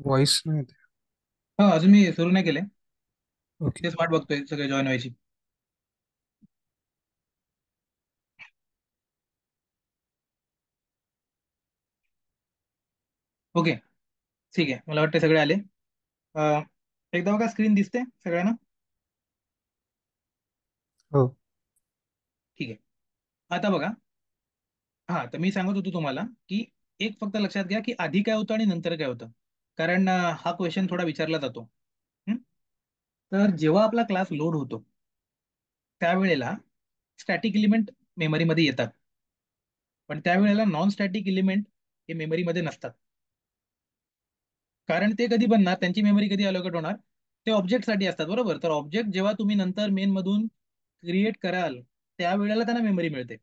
Voice नाही येते. हो, अजून मी सुरू नाही केले. ओके. तेच वाट बघतोय सगळे जॉईन व्हायची. ओके. ठीक आहे, मला वाटतं सगळे आले. अं, एकदा बघा, स्क्रीन दिसते सगळ्यांना? हो. ठीक आहे. आता बघा. हा, तर मी सांगत होतो तुम्हाला की एक फक्त लक्षात घ्या की आधी काय होतं आणि नंतर काय होतं. कारण हा क्वेश्चन थोडा विचारला जातो. हं? तर जेव्हा आपला क्लास लोड होतो त्यावेळेला स्टॅटिक एलिमेंट मेमरीमध्ये येतात, पण त्यावेळेला नॉन स्टॅटिक एलिमेंट हे मेमरीमध्ये नसतात. कारण ते कधी बनणार, त्यांची मेमरी कधी अलोकेट होणार, ते ऑब्जेक्टसाठी असतात, बरोबर. तर ऑब्जेक्ट जेव्हा तुम्ही नंतर मेन मधून क्रिएट कराल त्यावेळेला त्यांना मेमरी मिळते.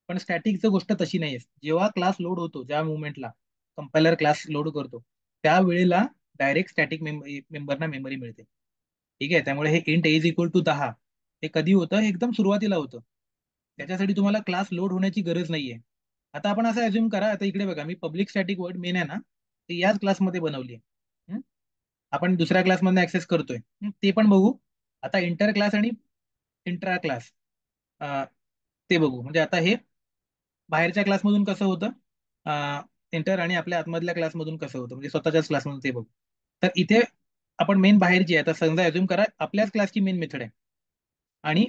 पण स्टॅटिकचं गोष्ट तशी नाही आहे. जेव्हा क्लास लोड होतो, ज्या मुवमेंटला कंपायलर क्लास लोड करतो त्यावेळेला डायरेक्ट स्टॅटिक मेंबरना मेमरी मिळते. ठीक आहे, त्यामुळे हे इंट इज इक्वल टू 10 हे कधी होतं, हे एकदम सुरुवातीला होतं. त्याच्यासाठी तुम्हाला क्लास लोड होण्याची गरज नाहीये. आता आपण असं अज्युम करा, आता इकडे बघा, मी पब्लिक स्टॅटिक वर्ड मेन आहे ना, ते याच क्लासमध्ये बनवली आहे. आपण दुसऱ्या क्लासमधून ऍक्सेस करतोय. ते पण बघू. आता इंटर क्लास आणि इंट्रा क्लास ते बघू. म्हणजे आता हे बाहेरच्या क्लासमधून कसं होतं, इंटर, आणि आपल्या आतमधल्या क्लासमधून कसं होतं, म्हणजे स्वतःच्याच क्लासमधून ते बघू. तर इथे आपण मेन बाहेरची आहे. तर समजा अज्युम करा आपल्याच क्लासची मेन मेथड आहे आणि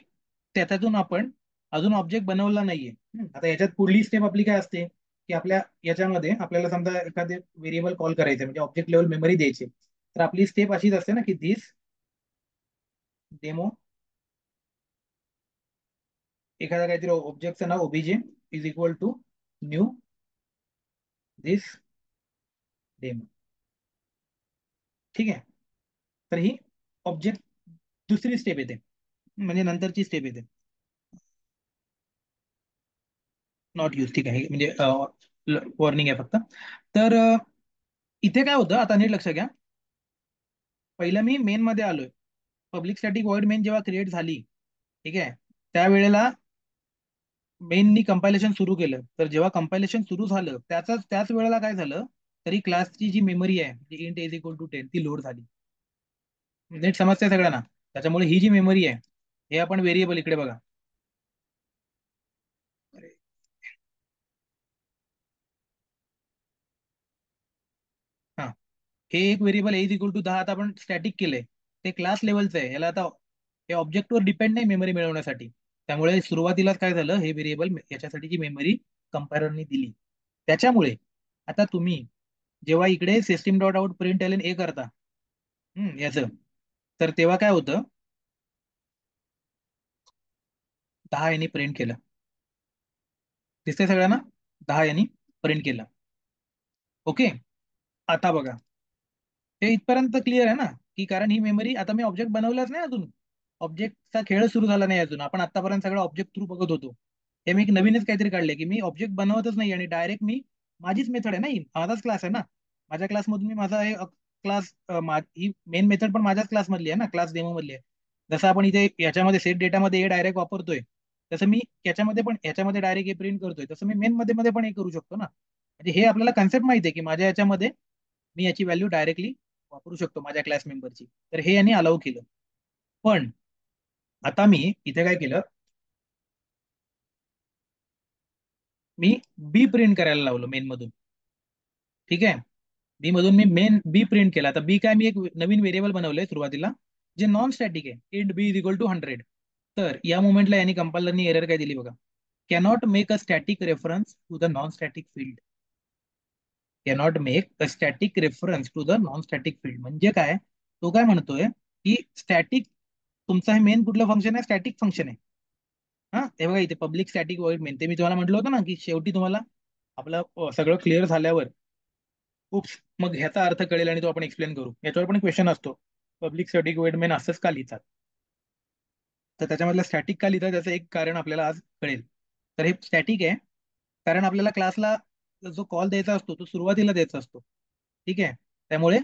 त्याच्यातून आपण अजून ऑब्जेक्ट बनवला नाहीये. आता याच्यात पुढली स्टेप आपली काय असते की आपल्या याच्यामध्ये आपल्याला समजा एखादे व्हेरिएबल कॉल करायचे, म्हणजे ऑब्जेक्ट लेवल मेमरी द्यायची. तर आपली स्टेप अशीच असते ना की दिस डेमो, एखादा काहीतरी ऑब्जेक्टचं नाव OBJ is equal to new this demo. ठीक आहे. तर ही ऑब्जेक्ट दुसरी स्टेप येते, म्हणजे नंतरची स्टेप येते. Not use. ठीक आहे, म्हणजे वॉर्निंग आहे फक्त. तर इथे काय होतं, आता नीट लक्ष घ्या. पहिलं मी मेन मध्ये आलोय. पब्लिक स्टॅटिक व्हॉइड मेन जेव्हा क्रिएट झाली, ठीक आहे, त्यावेळेला मेननी कंपायलेशन सुरू केलं. तर जेव्हा कंपायलेशन सुरू झालं त्याच वेळेला काय झालं, तरी क्लासची जी मेमरी आहे जी इंट इज इक्वल टू 10 ती लोड झाली. नीट समजतंय सगळ्यांना? त्याच्यामुळे ही जी मेमरी आहे, हे आपण व्हेरिएबल इकडे बघा. हा, हे एक व्हेरिएबल इज इक्वल टू 10 आता आपण स्टॅटिक केलंय. ते क्लास लेवलचं आहे. याला आता हे ऑब्जेक्टवर डिपेंड नाही मेमरी मिळवण्यासाठी. त्यामुळे सुरुवातीलाच काय झालं, हे व्हेरिएबल याच्यासाठीची मेमरी कंपायलरने दिली. त्याच्यामुळे आता तुम्ही जेव्हा इकडे system dot out print L A करता, याचं, तर तेव्हा काय होतं, 10 यांनी प्रिंट केलं. दिसतंय सगळ्यांना? 10 यांनी प्रिंट केलं. ओके. आता बघा, हे इथपर्यंत क्लिअर आहे ना, की कारण ही मेमरी, आता मी ऑब्जेक्ट बनवलाच नाही अजून. ऑब्जेक्टचा खेळ सुरू झाला नाही अजून. आपण आतापर्यंत सगळं ऑब्जेक्ट थ्रू बघत होतो. हे मी एक नवीनच काहीतरी काढले की मी ऑब्जेक्ट बनवतच नाही आणि डायरेक्ट मी माझीच मेथड आहे ना, ही माझाच क्लास आहे ना. माझ्या क्लासमधून मी माझा हे क्लास, ही मेन मेथड पण माझ्याच क्लासमधली आहे ना, क्लास डेमो मधली आहे. जसं आपण इथे याच्यामध्ये सेट डेटामध्ये हे डायरेक्ट वापरतोय, तसं मी याच्यामध्ये पण याच्यामध्ये डायरेक्ट हे प्रिंट करतोय, तसं मी मेन मध्ये मध्ये पण हे करू शकतो ना. म्हणजे हे आपल्याला कन्सेप्ट माहिती आहे की माझ्या याच्यामध्ये मी याची व्हॅल्यू डायरेक्टली वापरू शकतो माझ्या क्लास मेंबरची. तर हे यांनी अलाउ केलं. पण आता मी इथे काय केलं, मी बी प्रिंट करायला लावलं मेन मधून. ठीक आहे, बी मधून मी मेन बी प्रिंट केला. आता बी काय, मी एक नवीन व्हेरिएबल बनवलंय सुरुवातीला, जे नॉन स्टॅटिक आहे, int b is equal to 100. तर या मोमेंटला यांनी कंपायलरनी एरर काय दिली बघा, cannot make a static reference to the non static field. Cannot make a static reference to the non static field म्हणजे काय, तो काय म्हणतोय की स्टॅटिक, तुमचं हे मेन कुठलं फंक्शन आहे, स्टॅटिक फंक्शन आहे. हा, हे बघा इथे पब्लिक स्टॅटिक वॉइड मेन, ते मी तुम्हाला म्हटलं होतं ना की शेवटी तुम्हाला आपलं सगळं क्लिअर झाल्यावर उप्स मग ह्याचा अर्थ कळेल आणि तो आपण एक्सप्लेन करू. याच्यावर पण क्वेश्चन असतो, पब्लिक स्टॅटिक वॉइड मेन असंच का लिहितात. तर त्याच्यामधलं स्टॅटिक का लिहितात त्याचं एक कारण आपल्याला आज कळेल. तर हे स्टॅटिक आहे कारण आपल्याला क्लासला जो कॉल द्यायचा असतो तो सुरुवातीला द्यायचा असतो. ठीक आहे, त्यामुळे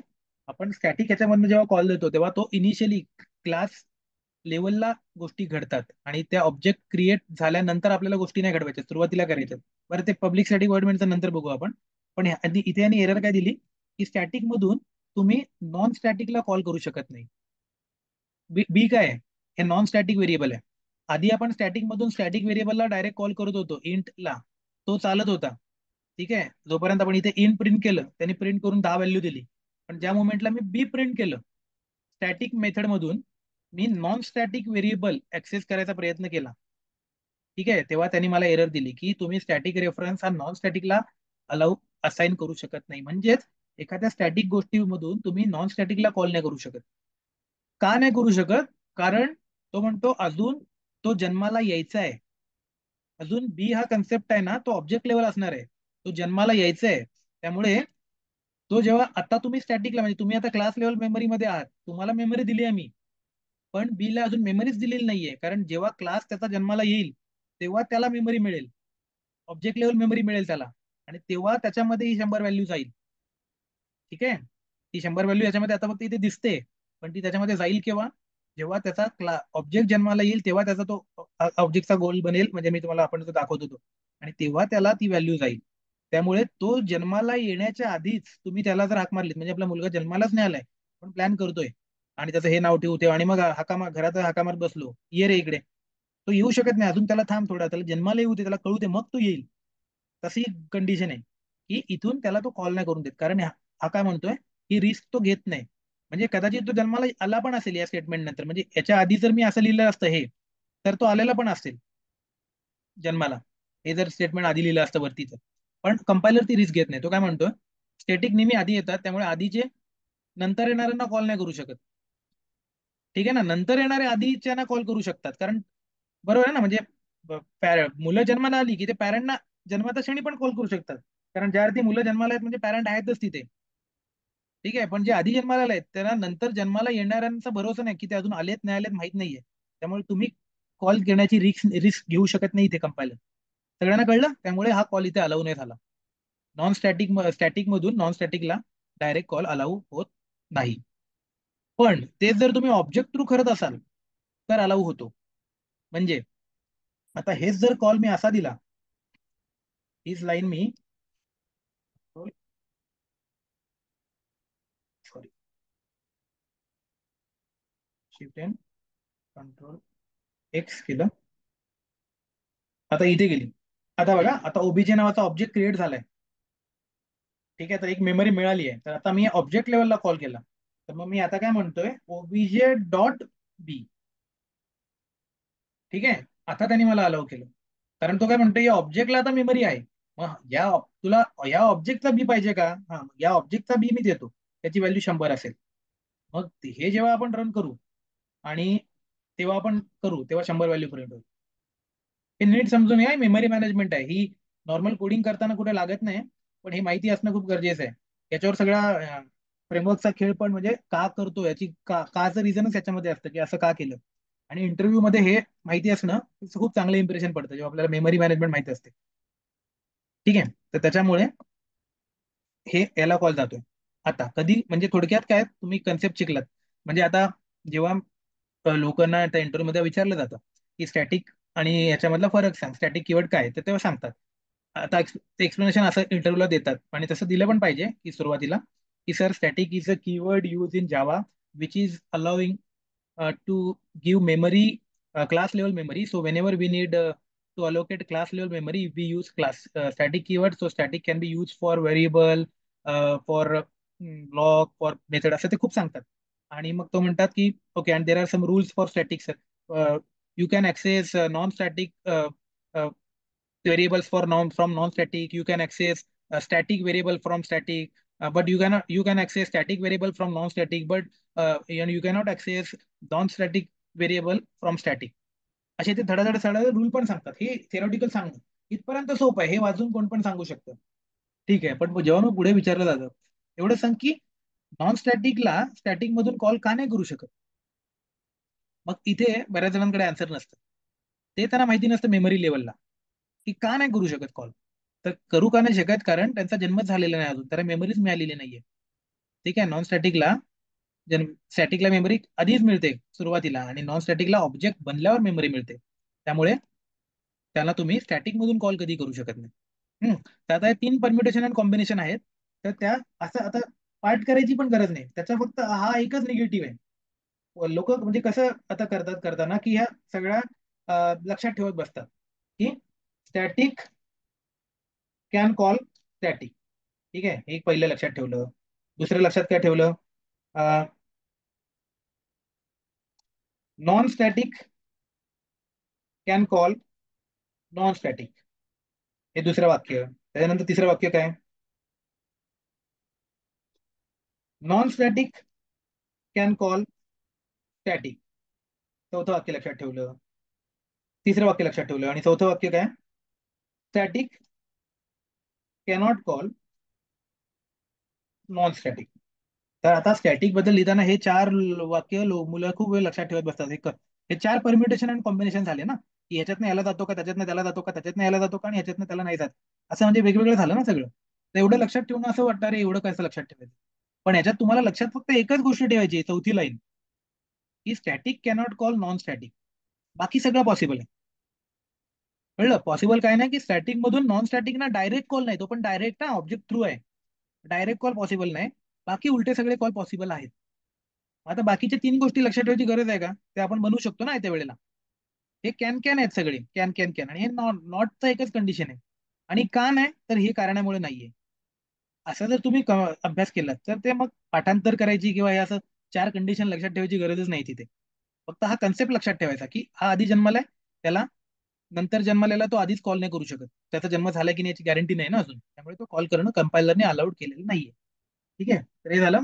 आपण स्टॅटिक ह्याच्यामधनं जेव्हा कॉल देतो तेव्हा तो इनिशियली क्लास लेवलला गोष्टी घडतात आणि त्या ऑब्जेक्ट क्रिएट झाल्यानंतर आपल्याला गोष्टी नाही घडवायच्या, सुरुवातीला करायच्या. बरं, ते पब्लिक स्टॅटिक वर्डमेंटचं नंतर बघू आपण. पण इथे आणि एरर काय दिली की स्टॅटिक मधून तुम्ही नॉन स्टॅटिकला कॉल करू शकत नाही. बी काय आहे? हे नॉन स्टॅटिक व्हेरिएबल आहे. आधी आपण स्टॅटिक मधून स्टॅटिक व्हेरिएबलला डायरेक्ट कॉल करत होतो, इंटला. तो चालत होता. ठीक आहे, जोपर्यंत आपण इथे इंट प्रिंट केलं, त्यांनी प्रिंट करून 10 व्हॅल्यू दिली. पण ज्या मोमेंटला मी बी प्रिंट केलं स्टॅटिक मेथड मधून, मी नॉन स्टॅटिक व्हेरिएबल ऍक्सेस करायचा प्रयत्न केला. ठीक आहे, तेव्हा त्यांनी मला एरर दिली की तुम्ही स्टॅटिक रेफरन्स हा नॉन स्टॅटिकला अलाउ असाइन करू शकत नाही. म्हणजेच एखाद्या स्टॅटिक गोष्टीमधून तुम्ही नॉन स्टॅटिकला कॉल नाही करू शकत. का नाही करू शकत? कारण तो म्हणतो अजून तो जन्माला यायचा आहे. अजून बी हा कन्सेप्ट आहे ना, तो ऑब्जेक्ट लेवल असणार आहे. तो जन्माला यायचा आहे. त्यामुळे तो जेव्हा आता तुम्ही स्टॅटिकला, म्हणजे तुम्ही आता क्लास लेवल मेमरीमध्ये आहात, तुम्हाला मेमरी दिली आहे मी, पण बी ला अजून मेमरीच दिलेली नाहीये. कारण जेव्हा क्लास त्याचा जन्माला येईल तेव्हा त्याला मेमरी मिळेल, ऑब्जेक्ट लेवल मेमरी मिळेल त्याला. आणि तेव्हा त्याच्यामध्ये ही 100 व्हॅल्यू जाईल. ठीक आहे, ती 100 व्हॅल्यू याच्यामध्ये आता फक्त इथे दिसते, पण ती त्याच्यामध्ये जाईल केव्हा? जेव्हा त्याचा ऑब्जेक्ट जन्माला येईल तेव्हा त्याचा तो ऑब्जेक्टचा गोल बनेल, म्हणजे मी तुम्हाला आपण जो दाखवत होतो. आणि तेव्हा त्याला ती व्हॅल्यू जाईल. त्यामुळे तो जन्माला येण्याच्या आधीच तुम्ही त्याला जर हाक मारलीत, म्हणजे आपला मुलगा जन्मालाच नाही आलाय पण प्लॅन करतोय, आणि त्याचं हे नाव ठेवू ठेव, आणि मग घरात हाका मारत बसलो, ये रे इकडे, तो येऊ शकत नाही अजून. त्याला थांब थोडा, त्याला जन्माला येऊ दे, त्याला कळू दे, मग तो येईल. तशी कंडिशन आहे की इथून त्याला तो कॉल नाही करून देत. कारण हा काय म्हणतोय, ही रिस्क तो घेत नाही. म्हणजे कदाचित तो जन्माला आला पण असेल या स्टेटमेंट नंतर, म्हणजे याच्या आधी जर मी असं लिहिलं असतं हे, तर तो आलेला पण असेल जन्माला. हे जर स्टेटमेंट आधी लिहिलं असतं वरती तर. पण कंपायलर ती रिस्क घेत नाही. तो काय म्हणतोय, स्टॅटिक नेहमी आधी येतात, त्यामुळे आधीचे नंतर येणाऱ्यांना कॉल नाही करू शकत. ठीक आहे ना, नंतर येणारे आधीच्यांना कॉल करू शकतात. कारण बरोबर आहे ना, म्हणजे मुलं जन्माला आली की ते पॅरेंटना जन्माच्या क्षणी पण कॉल करू शकतात. कारण ज्या अर्थी मुलं जन्माला आहेत म्हणजे पॅरेंट आहेतच तिथे. ठीक आहे, पण जे आधी जन्माला आले आहेत त्यांना नंतर जन्माला येणाऱ्यांचा भरोसा नाही की ते अजून आलेत नाही आलेत माहित नाहीये. त्यामुळे तुम्ही कॉल घेण्याची रिस्क रिस्क घेऊ शकत नाही इथे कंपायलर. सगळ्यांना कळलं? त्यामुळे हा कॉल इथे अलाऊ नाही झाला. नॉन स्टॅटिक स्टॅटिक मधून नॉन स्टॅटिकला डायरेक्ट कॉल अलाऊ होत नाही. पण तेच जर तुम्ही ऑब्जेक्ट थ्रू करत असाल तर अलाऊ होतो. म्हणजे आता हेच जर कॉल मी असा दिला, हीच लाईन मी, sorry, shift and control X केलं, आता इथे गेली. आता बघा, आता ओबीजे नावाचा ऑब्जेक्ट क्रिएट झालाय. ठीक आहे, तर एक मेमरी मिळाली आहे. तर आता मी ऑब्जेक्ट लेवलला कॉल केला, तर मग मी आता काय म्हणतोय, ओबीजे डॉट बी. ठीक आहे, आता त्यांनी मला अलाउ केलं. कारण तो काय म्हणतो, या ऑब्जेक्टला आता मेमरी आहे. मग तुला या ऑब्जेक्टचा बी पाहिजे का? हा, या ऑब्जेक्टचा बी मी देतो, त्याची व्हॅल्यू 100 असेल. मग हे जेव्हा आपण रन करू आणि तेव्हा आपण करू तेव्हा 100 व्हॅल्यू प्रिंट होईल. हे नीट समजून घ्या, मेमरी मॅनेजमेंट आहे ही. नॉर्मल कोडिंग करताना कुठे लागत नाही, पण हे माहिती असणं खूप गरजेचं आहे. याच्यावर सगळा फ्रेमवर्कचा खेळ पण, म्हणजे का करतो याची काचं रिझनच याच्यामध्ये असतं की असं का केलं. आणि इंटरव्ह्यू मध्ये हे माहिती असणं खूप चांगलं इम्प्रेशन पडतं जेव्हा आपल्याला मेमरी मॅनेजमेंट माहिती असते. ठीक आहे, तर त्याच्यामुळे हे याला कॉल जातोय. आता कधी, म्हणजे थोडक्यात काय तुम्ही कन्सेप्ट शिकलात. म्हणजे आता जेव्हा लोकांना त्या इंटरव्ह्यू मध्ये विचारलं जातं की स्टॅटिक आणि याच्यामधला फरक सांग, स्टॅटिक कीवर्ड काय आहे, तर तेव्हा सांगतात. आता ते एक्सप्लेनेशन असं इंटरव्ह्यूला देतात, आणि तसं दिलं पण पाहिजे की सुरुवातीला, की sir static is a keyword use in Java which is allowing to give memory, class level memory. So whenever we need to allocate class level memory, we use class static keyword. So static can be used for variable, for block, for method, असं ते खूप सांगतात. आणि मग तो म्हणतात की okay, and there are some rules for static. You can access non static variables for from non-static. You can access a static variable from static, but you can access static variable from non-static, but you cannot access non-static variable from static. असे ते धडाधड धडाधड rule पण सांगतात. हे theoretical सांगणं इथपर्यंत सोपं आहे, हे वाचून कोण पण सांगू शकतं. ठीक आहे, पण मग जेव्हा मग पुढे विचारलं जातं, एवढं सांग की नॉन स्टॅटिकला स्टॅटिक मधून कॉल का नाही करू शकत. मग इथे बऱ्याच जणांकडे आन्सर नसतं. ते त्यांना माहिती नसतं मेमरी लेवलला की का नाही करू शकत कॉल. तर करू का नाही शकत, कारण त्यांचा जन्मच झालेला नाही अजून, त्याला मेमरीज मिळालेली नाहीये. ठीक आहे, नॉन स्टॅटिकला स्टॅटिकला मेमरी आधीच मिळते सुरुवातीला, आणि नॉन स्टॅटिकला ऑब्जेक्ट बनल्यावर मेमरी मिळते. त्यामुळे त्याला तुम्ही स्टॅटिक मधून कॉल कधी करू शकत नाही. तर आता हे 3 परम्युटेशन आणि कॉम्बिनेशन आहेत. तर त्या असं आता पाठ करायची पण गरज नाही, त्याचा फक्त हा एकच निगेटिव्ह आहे. लोक म्हणजे कसं आता करतात करताना की ह्या सगळ्या लक्षात ठेवत बसतात की स्टॅटिक कॅन कॉल स्टॅटिक. ठीक आहे, एक पहिलं लक्षात ठेवलं. दुसरं लक्षात काय ठेवलं? Non static can call non static, हे दुसरं वाक्य. त्याच्यानंतर तिसरं वाक्य काय? Non static can call static. चौथं वाक्य लक्षात ठेवलं. तिसरं वाक्य लक्षात ठेवलं. आणि चौथं वाक्य काय? Static cannot call non static. तर आता स्टॅटिक बद्दल लिहिताना हे चार वाक्य मुलं खूप वेळ लक्षात ठेवत बसतात. हे चार परम्युटेशन आणि कॉम्बिनेशन झाले ना, की ह्याच्यातनं याला जातो का, त्याच्यातनं त्याला जातो का, त्याच्यातनं याला जातो का, आणि ह्याच्यातनं त्याला नाही जात. असं म्हणजे वेगवेगळं झालं ना सगळं. तर एवढं लक्षात ठेवणं असं वाटतं अरे एवढं कसं लक्षात ठेवायचं. पण ह्याच्यात तुम्हाला लक्षात फक्त एकच गोष्ट ठेवायची, चौथी लाईन, की static cannot call non static. बाकी सगळं पॉसिबल आहे. कळलं? पॉसिबल काय नाही की स्टॅटिक मधून नॉन स्टॅटिक ना डायरेक्ट कॉल नाही, तो पण डायरेक्ट ना ऑब्जेक्ट थ्रू आहे. डायरेक्ट कॉल पॉसिबल नाही. बाकी उलटे सगळे कॉल पॉसिबल आहेत. आता बाकीच्या तीन गोष्टी लक्षात ठेवायची गरज आहे का? ते आपण बनवू शकतो ना त्या वेळेला. हे कॅन कॅन आहेत सगळे, कॅन कॅन कॅन, आणि हे नॉटचं एकच कंडिशन आहे. आणि का नाही, तर हे कारणामुळे नाहीये. असं जर तुम्ही अभ्यास केलात तर ते मग पाठांतर करायची किंवा हे असं चार कंडिशन लक्षात ठेवायची गरजच नाही तिथे. फक्त हा कन्सेप्ट लक्षात ठेवायचा की हा आधी जन्मालाय, त्याला नंतर जन्मलेला तो आधीच कॉल नाही करू शकत. त्याचा जन्म झाला की नाही याची गॅरंटी नाही ना अजून, त्यामुळे तो कॉल करणं कंपायलरने अलाउड केलेलं नाहीये. ठीक आहे, तर हे झालं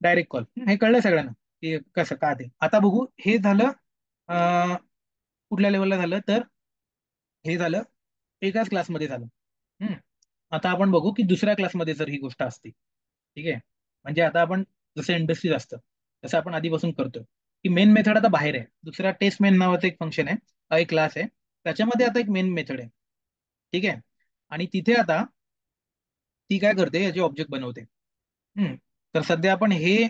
डायरेक्ट कॉल. हे कळलं सगळ्यांना की कसं का ते. आता बघू, हे झालं कुठल्या लेवलला झालं तर हे झालं एकाच क्लासमध्ये झालं. हम्म. आता आपण बघू की दुसऱ्या क्लासमध्ये जर ही गोष्ट असते. ठीक आहे, म्हणजे आता आपण जसं इंडस्ट्रीज असतं तसं आपण आधीपासून करतोय की मेन मेथड आता बाहेर आहे. दुसरा टेस्ट मेन नावाचं एक फंक्शन आहे, एक क्लास आहे. त्याच्यामध्ये आता एक मेन मेथड आहे. ठीक आहे, आणि तिथे आता ती काय करते, याचे ऑब्जेक्ट बनवते. हम्म. तर सध्या आपण हे,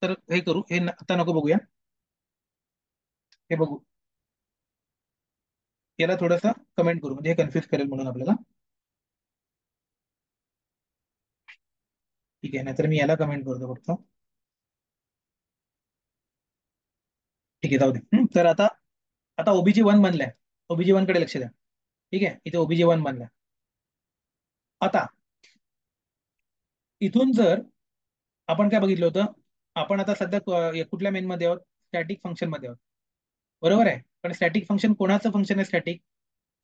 तर हे करू, हे आता नको बघूया. हे बघू, याला थोडंसं कमेंट करू, म्हणजे हे कन्फ्युज करेल म्हणून आपल्याला. ठीक आहे, नाहीतर मी याला कमेंट करतो फक्त. ठीक आहे, जाऊ दे. तर आता आता ओबीजी वन बनलाय. ओबीजी वन कडे लक्ष द्या. ठीक आहे, इथे ओबीजी वन बनलाय. आता इथून जर आपण काय बघितलं होतं, आपण आता सध्या कुठल्या मेन मध्ये आहोत? स्टॅटिक फंक्शन मध्ये आहोत. बरोबर आहे, पण स्टॅटिक फंक्शन कोणाचं फंक्शन आहे स्टॅटिक?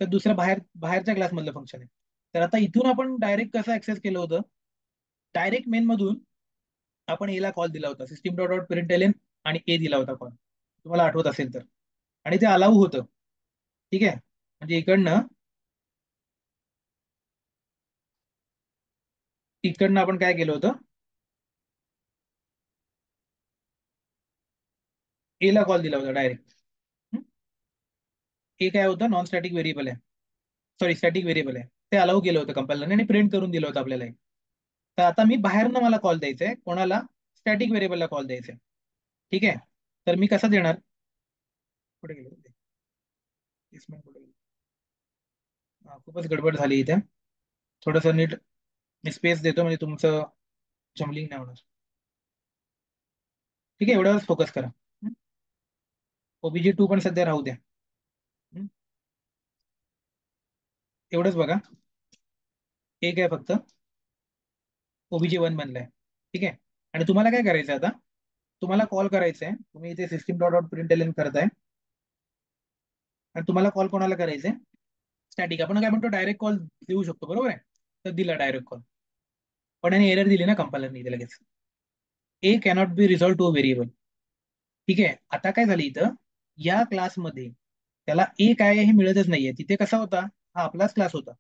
तर दुसरं बाहेरच्या क्लासमधलं फंक्शन आहे. तर आता इथून आपण डायरेक्ट कसं ऍक्सेस केलं होतं? डायरेक्ट मेन मधून आपण एला कॉल दिला होता, सिस्टीम डॉट डॉट प्रिंटएलएन, आणि ए दिला होता कॉल, तुम्हाला आठवत असेल तर. आणि ते अलाऊ होतं. ठीक आहे, म्हणजे इकडनं आपण काय केलं होतं, ए ला कॉल दिला होता डायरेक्ट. ए काय होतं? नॉन स्टॅटिक व्हेरिएबल आहे, सॉरी स्टॅटिक व्हेरिएबल आहे. ते अलाऊ केलं होतं कंपायलरने आणि प्रिंट करून दिलं होतं आपल्याला. तर आता मी बाहेरनं मला कॉल द्यायचा आहे कोणाला? स्टॅटिक व्हेरिएबलला कॉल द्यायचा आहे. ठीक आहे, तर मी कसा देणार? कुठे गेलो ते? Placement कुठे गेलं? खूपच गडबड झाली इथे. थोडंसं नीट मी स्पेस देतो, म्हणजे तुमचं जमलिंग नाही होणार. ठीक आहे, एवढ्यावरच फोकस करा. ओबीजी टू पण सध्या राहू द्या. हं? एवढंच बघा. एक आहे फक्त, ओबीजी वन बनलाय. ठीक आहे, आणि तुम्हाला काय करायचं आता? तुम्हाला कॉल करायचा आहे, तुम्ही इथे सिस्टीम डॉट डॉट प्रिंटएलएन करताय, आणि तुम्हाला कॉल कोणाला करायचंय? स्टॅटिक. आपण काय म्हणतो, डायरेक्ट कॉल देऊ शकतो, बरोबर आहे? तर दिला डायरेक्ट कॉल, पण याने एरर दिली ना कंपायलरने इथे लगेच. A cannot be resolve to a variable. ठीक आहे, आता काय झालं इथं, या क्लासमध्ये त्याला ए काय आहे हे मिळतच नाहीये. तिथे कसा होता? हा आपलाच क्लास होता.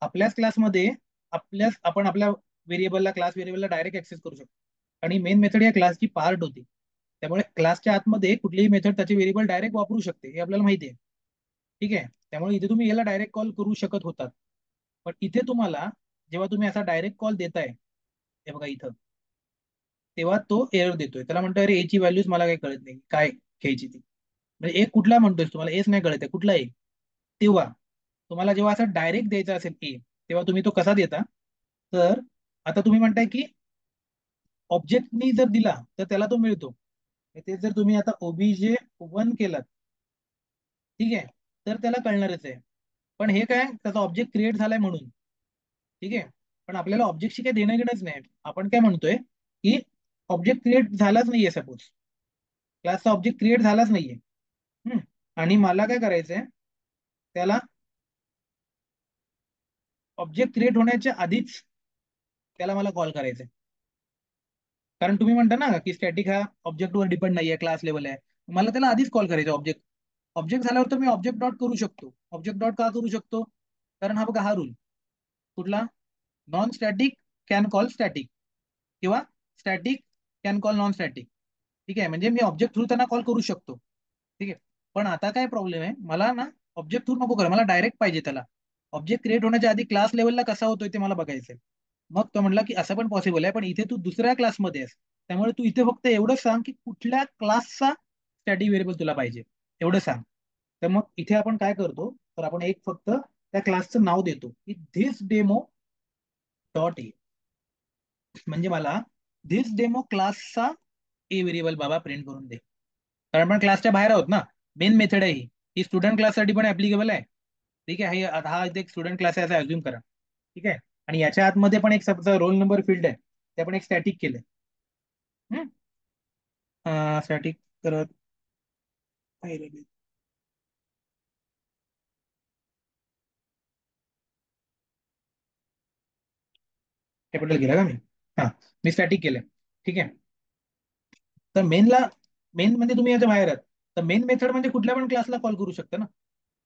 आपल्याच क्लासमध्ये आपण आपल्या व्हेरिएबलला, क्लास व्हेरिएबलला डायरेक्ट ऍक्सेस करू शकतो. आणि मेन मेथड या क्लासची पार्ट होती. त्यामुळे क्लासच्या आतमध्ये कुठलीही मेथड त्याचे व्हेरिएबल डायरेक्ट वापरू शकते, हे आपल्याला माहिती आहे. ठीक आहे, त्यामुळे इथे तुम्ही याला डायरेक्ट कॉल करू शकत होतात. पण इथे तुम्हाला, जेव्हा तुम्ही असा डायरेक्ट कॉल देताय, हे बघा इथं, तेव्हा तो एरर देतोय. त्याला म्हणतो अरे एची व्हॅल्यूज मला काही कळत नाही काय घ्यायची ती. म्हणजे एक कुठला म्हणतोय तुम्हाला, एच नाही कळत आहे कुठला ए. तेव्हा तुम्हाला जेव्हा असं डायरेक्ट द्यायचा असेल ए, तेव्हा तुम्ही तो कसा देता? तर आता तुम्ही म्हणताय की ऑब्जेक्ट मी जर दिला तर त्याला तो मिळतो. ते जर तुम्ही आता ओबीजे वन केलात, ठीक आहे, तर त्याला कळणारच आहे. पण हे काय, त्याचा ऑब्जेक्ट क्रिएट झालाय म्हणून, ठीक आहे. पण आपल्याला ऑब्जेक्टशी काही देणं घेणंच नाही. आपण काय म्हणतोय की ऑब्जेक्ट क्रिएट झालाच नाहीये, सपोज क्लासचा ऑब्जेक्ट क्रिएट झालाच नाहीये. हम्म. आणि मला काय करायचंय, त्याला ऑब्जेक्ट क्रिएट होण्याच्या आधीच त्याला मला कॉल करायचंय. कारण तुम्ही म्हणता ना की स्टॅटिक हा ऑब्जेक्टवर डिपेंड नाहीये, क्लास लेवल आहे. मला त्याला आधीच कॉल करायचं ऑब्जेक्ट. ऑब्जेक्ट झाल्यावर तर मी ऑब्जेक्ट डॉट करू शकतो. ऑब्जेक्ट डॉट का करू शकतो? कारण हा बघा हा रूल कुठला, non static can call static, किंवा static can call non static. ठीक आहे, म्हणजे मी ऑब्जेक्ट थ्रू त्यांना कॉल करू शकतो. ठीक आहे. पण आता काय प्रॉब्लेम आहे, मला ना ऑब्जेक्ट थ्रू नको करा, मला डायरेक्ट पाहिजे त्याला. ऑब्जेक्ट क्रिएट होण्याच्या आधी क्लास लेवलला कसा होतोय ते मला बघायचंय. मग तो म्हणला की असं पण पॉसिबल आहे, पण इथे तू दुसऱ्या क्लासमध्ये आहेस, त्यामुळे तू इथे फक्त एवढं सांग की कुठल्या क्लासचा स्टॅटिक व्हेरिएबल तुला पाहिजे, एवढं सांग. तर मग इथे आपण काय करतो, तर आपण एक फक्त त्या क्लासचं नाव देतो की धिस डेमो डॉट ए. म्हणजे मला धिस डेमो क्लासचा ए व्हेरिएबल बाबा प्रिंट करून दे. कारण आपण क्लासच्या बाहेर आहोत ना. मेन मेथड आहे ही. ही स्टुडंट क्लाससाठी पण ऍप्लिकेबल आहे. ठीक आहे, हा इथे एक स्टुडंट क्लास आहे असं अज्युम करा. ठीक आहे. आणि याच्या आतमध्ये पण एक सबचा रोल नंबर फील्ड आहे, ते आपण एक स्टॅटिक केलंय. स्टॅटिक करत कॅपिटल केलं का मी? हा, मी स्टॅटिक केलंय. ठीक आहे. तर मेन म्हणजे तुम्ही याच्या बाहेर आहात. तर मेन मेथड म्हणजे कुठल्या पण क्लासला कॉल करू शकता ना.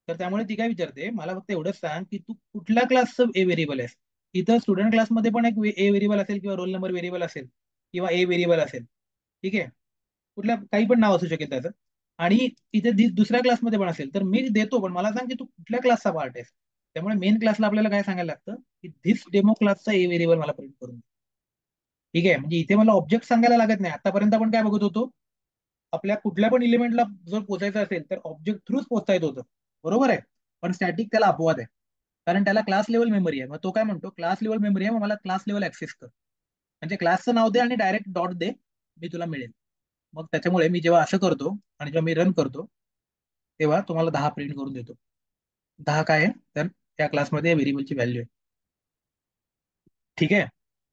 तर त्यामुळे ती काय विचारते, मला फक्त एवढंच सांग की तू कुठल्या क्लासचं ए व्हेरिएबल आहेस. इथं स्टुडंट क्लासमध्ये पण एक ए व्हेरिएबल असेल, किंवा रोल नंबर व्हेरिएबल असेल, किंवा ए व्हेरिएबल असेल. ठीक आहे. कुठल्या काही पण नाव असू शकेल त्याचं. आणि इथे दुसऱ्या क्लासमध्ये पण असेल, तर मी देतो, पण मला सांग की तू कुठल्या क्लासचा पार्ट आहेस. त्यामुळे मेन क्लासला आपल्याला काय सांगायला लागतं की धिस डेमो क्लासचा ए व्हेरिएबल मला प्रिंट करून दे. ठीक आहे, म्हणजे इथे मला ऑब्जेक्ट सांगायला लागत नाही. आतापर्यंत आपण काय बघत होतो, आपल्या कुठल्या पण इलिमेंटला जर पोचायचं असेल तर ऑब्जेक्ट थ्रूच पोचता येत होतं. बरोबर आहे. पण स्टॅटिक त्याला अपवाद आहे, कारण त्याला क्लास लेवल मेमरी आहे. मग तो काय म्हणतो, क्लास लेवल मेमरी आहे, मग मला क्लास लेवल ऍक्सेस कर. म्हणजे क्लासचं नाव दे आणि डायरेक्ट डॉट दे, मी तुला मिळेल. मग त्याच्यामुळे मी जेव्हा असं करतो आणि जेव्हा मी रन करतो, तेव्हा तुम्हाला 10 प्रिंट करून देतो. 10 काय आहे, तर त्या क्लासमध्ये व्हेरिएबलची व्हॅल्यू आहे. ठीक आहे.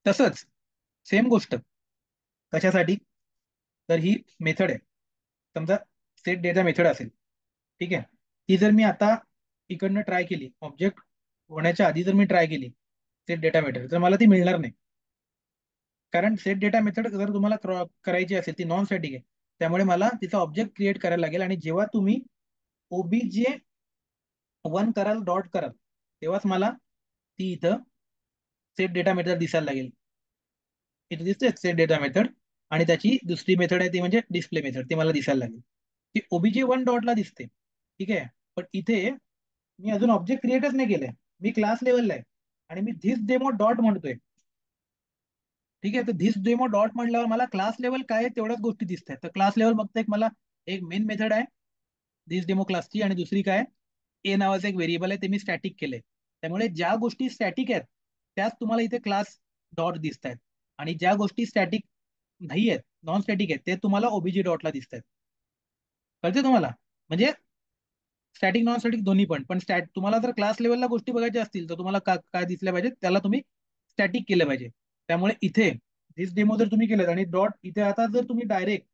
तसंच सेम गोष्ट कशासाठी, तर ही मेथड आहे. समजा सेट डेटा मेथड असेल. ठीक आहे. ती जर मी आता इकडनं ट्राय केली, ऑब्जेक्ट होण्याच्या आधी जर मी ट्राय केली सेट डेटा मेथड, तर मला ती मिळणार नाही. कारण सेट डेटा मेथड जर तुम्हाला करायची असेल, ती नॉन स्टॅटिक आहे. त्यामुळे मला तिचा ऑब्जेक्ट क्रिएट करायला लागेल, आणि जेव्हा तुम्ही ओबीजे वन कराल, डॉट कराल, तेव्हाच मला ती इथं सेट डेटा मेथड दिसायला लागेल. इथे दिसते सेट डेटा मेथड, आणि त्याची दुसरी मेथड आहे ती म्हणजे डिस्प्ले मेथड, ती मला दिसायला लागेल. ती ओबीजे वन डॉटला दिसते. ठीक आहे. पण इथे मी अजून ऑब्जेक्ट क्रिएटच नाही केलंय, मी क्लास लेवलला आहे, आणि मी धिस डेमो डॉट म्हणतोय. ठीक आहे. तर धिस डेमो डॉट म्हटल्यावर मला क्लास लेवल काय आहे तेवढ्याच गोष्टी दिसत आहेत. तर क्लास लेवल फक्त एक मला एक मेन मेथड आहे धिस डेमो क्लासची, आणि दुसरी काय, ए नावाचं एक व्हेरिएबल आहे, ते मी स्टॅटिक केलंय. त्यामुळे ज्या गोष्टी स्टॅटिक आहेत त्याच तुम्हाला इथे क्लास डॉट दिसत आहेत, आणि ज्या गोष्टी स्टॅटिक नाही आहेत, नॉन स्टॅटिक आहेत, ते तुम्हाला ओबीजी डॉटला दिसत आहेत. कळते तुम्हाला? म्हणजे स्टॅटिक नॉन स्टॅटिक दोन्ही पण. पण तुम्हाला जर क्लास लेवलला गोष्टी बघायच्या असतील, तर तुम्हाला काय दिसल्या पाहिजे, त्याला तुम्ही स्टॅटिक केलं पाहिजे. त्यामुळे इथे दिस डेमो जर तुम्ही केलं आणि डॉट इथे, आता जर तुम्ही डायरेक्ट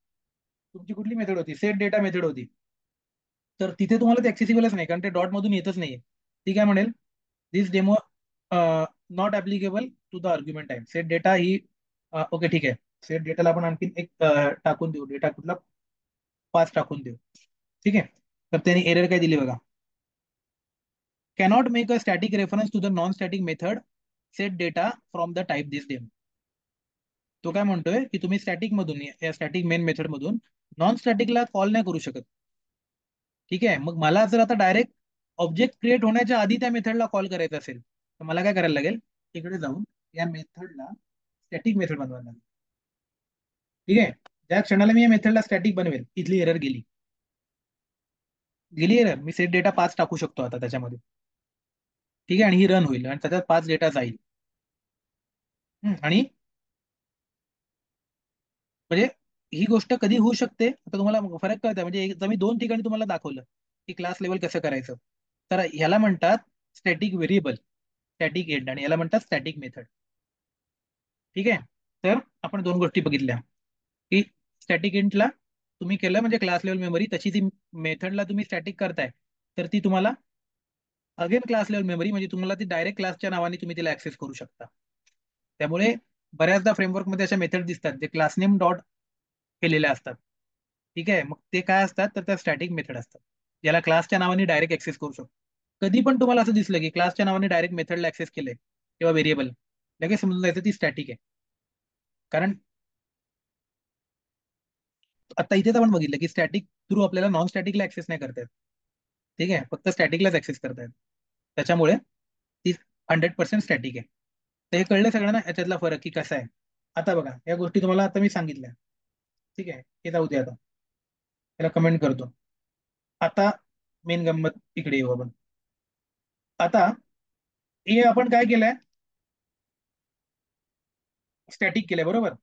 तुमची कुठली मेथड होती, सेट डेटा मेथड होती, तर तिथे तुम्हाला ते ऍक्सेसिबलच नाही, कारण ते डॉट मधून येतच नाहीये. ती काय म्हणेल, this demo not applicable to the argument time. Set data ही ओके ठीक आहे. सेट डेटाला आपण आणखी एक टाकून देऊ, डेटा कुठला 5 टाकून देऊ. ठीक आहे. तर त्यांनी एरर काय दिली बघा, cannot make a static reference to the non-static method set data from the type this demo. तो काय म्हणतोय की तुम्ही स्टॅटिक मधून, या स्टॅटिक मेन मेथड मधून नॉन स्टॅटिकला कॉल नाही करू शकत. ठीक आहे. मग मला जर आता डायरेक्ट ऑब्जेक्ट क्रिएट होण्याच्या आधी त्या मेथडला कॉल करायचं असेल, तर मला काय करायला लागेल, इकडे जाऊन या मेथडला स्टॅटिक मेथड बनवायला लागेल. ठीक आहे. ज्या क्षणाला मी या मेथडला स्टॅटिक बनवेल, इथली एरर गेली. गेली एरर, मी सेट डेटा 5 टाकू शकतो आता त्याच्यामध्ये. ठीक आहे. आणि ही रन होईल, आणि त्याच्यात 5 डेटा जाईल. आणि म्हणजे ही गोष्ट कधी होऊ शकते आता तुम्हाला फरक कळतंय म्हणजे मी दोन ठिकाणी तुम्हाला दाखवलं की क्लास लेवल कसं करायचं. तर ह्याला म्हणतात स्टॅटिक व्हेरिएबल, स्टॅटिक एंड, आणि याला म्हणतात स्टॅटिक मेथड. ठीक आहे. तर आपण दोन गोष्टी बघितल्या की स्टॅटिक एंडला तुम्ही केलं म्हणजे क्लास लेवल मेमरी, तशी ती मेथडला तुम्ही स्टॅटिक करताय तर ती तुम्हाला अगेन क्लास लेवल मेमरी, म्हणजे तुम्हाला ती डायरेक्ट क्लासच्या नावाने तुम्ही तिला ऍक्सेस करू शकता. त्यामुळे बऱ्याचदा फ्रेमवर्कमध्ये अशा मेथड दिसतात जे क्लास नेम डॉट केलेल्या असतात. ठीक आहे, मग ते काय असतात तर त्या स्टॅटिक मेथड असतात ज्याला क्लासच्या नावाने डायरेक्ट ऍक्सेस करू शकतो. कधी पण तुम्हाला असं दिसलं की क्लासच्या नावाने डायरेक्ट मेथडला ऍक्सेस केलंय किंवा व्हेरिएबल, लगेच समजून जायचं ती स्टॅटिक आहे. कारण आता इथेच आपण बघितलं की स्टॅटिक थ्रू आपल्याला नॉन स्टॅटिकला ऍक्सेस नाही करता येत. ठीक आहे, फक्त स्टॅटिकलाच ऍक्सेस करता येत. त्याच्यामुळे ती 100% स्टॅटिक आहे. तर हे कळलं सगळ्यांना याच्यातला फरक की कसा आहे. आता बघा या गोष्टी तुम्हाला आता मी सांगितल्या. ठीक आहे, हे जाऊ दे आता, त्याला कमेंट करतो. आता मेन गंमत इकडे येऊ आपण. आता हे आपण काय केलंय, स्टॅटिक केलंय बरोबर.